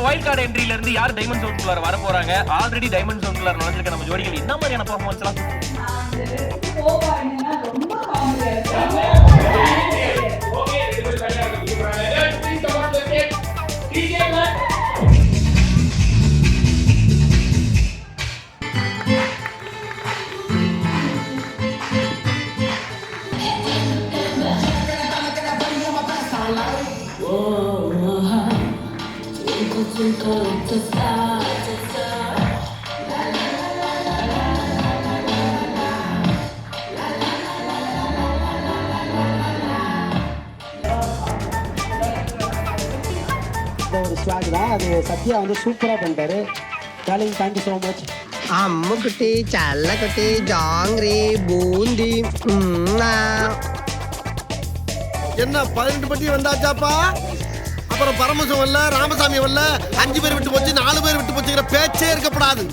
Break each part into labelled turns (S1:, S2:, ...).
S1: Wild card என்ட்ரில இருந்து யார் diamond ஜோன்குள்ள வர போறாங்க? ஆல்ரெடி டைமண்ட் ஜோன்குள்ள நுழைஞ்சிருக்க நம்ம ஜோடிகள் என்ன மாதிரியான பெர்ஃபார்மன்ஸ் எல்லாம்
S2: ஒரு ஸ்வாக் தான் அது. சத்யா வந்து சூப்பராக பண்ணிட்டாரு. Darling, thank you so much.
S3: அம்முக்குட்டி, சல்லக்குட்டி, ஜாங்கிரி, பூந்தி.
S4: என்ன 18 பட்டி வந்தாச்சாப்பா? அப்புறம் பரமசம் வரல, ராமசாமி வரல, 5 பேர் விட்டு போச்சு, 4 பேர் விட்டு போச்சுங்கிற பேச்சே இருக்கப்படாது.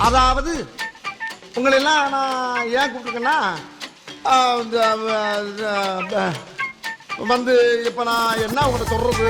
S4: அதாவது உங்களை எல்லாம் நான் ஏன் கூப்பிட்டுருக்கேன்னா வந்து இப்போ நான் என்ன உங்கள்கிட்ட சொல்றது,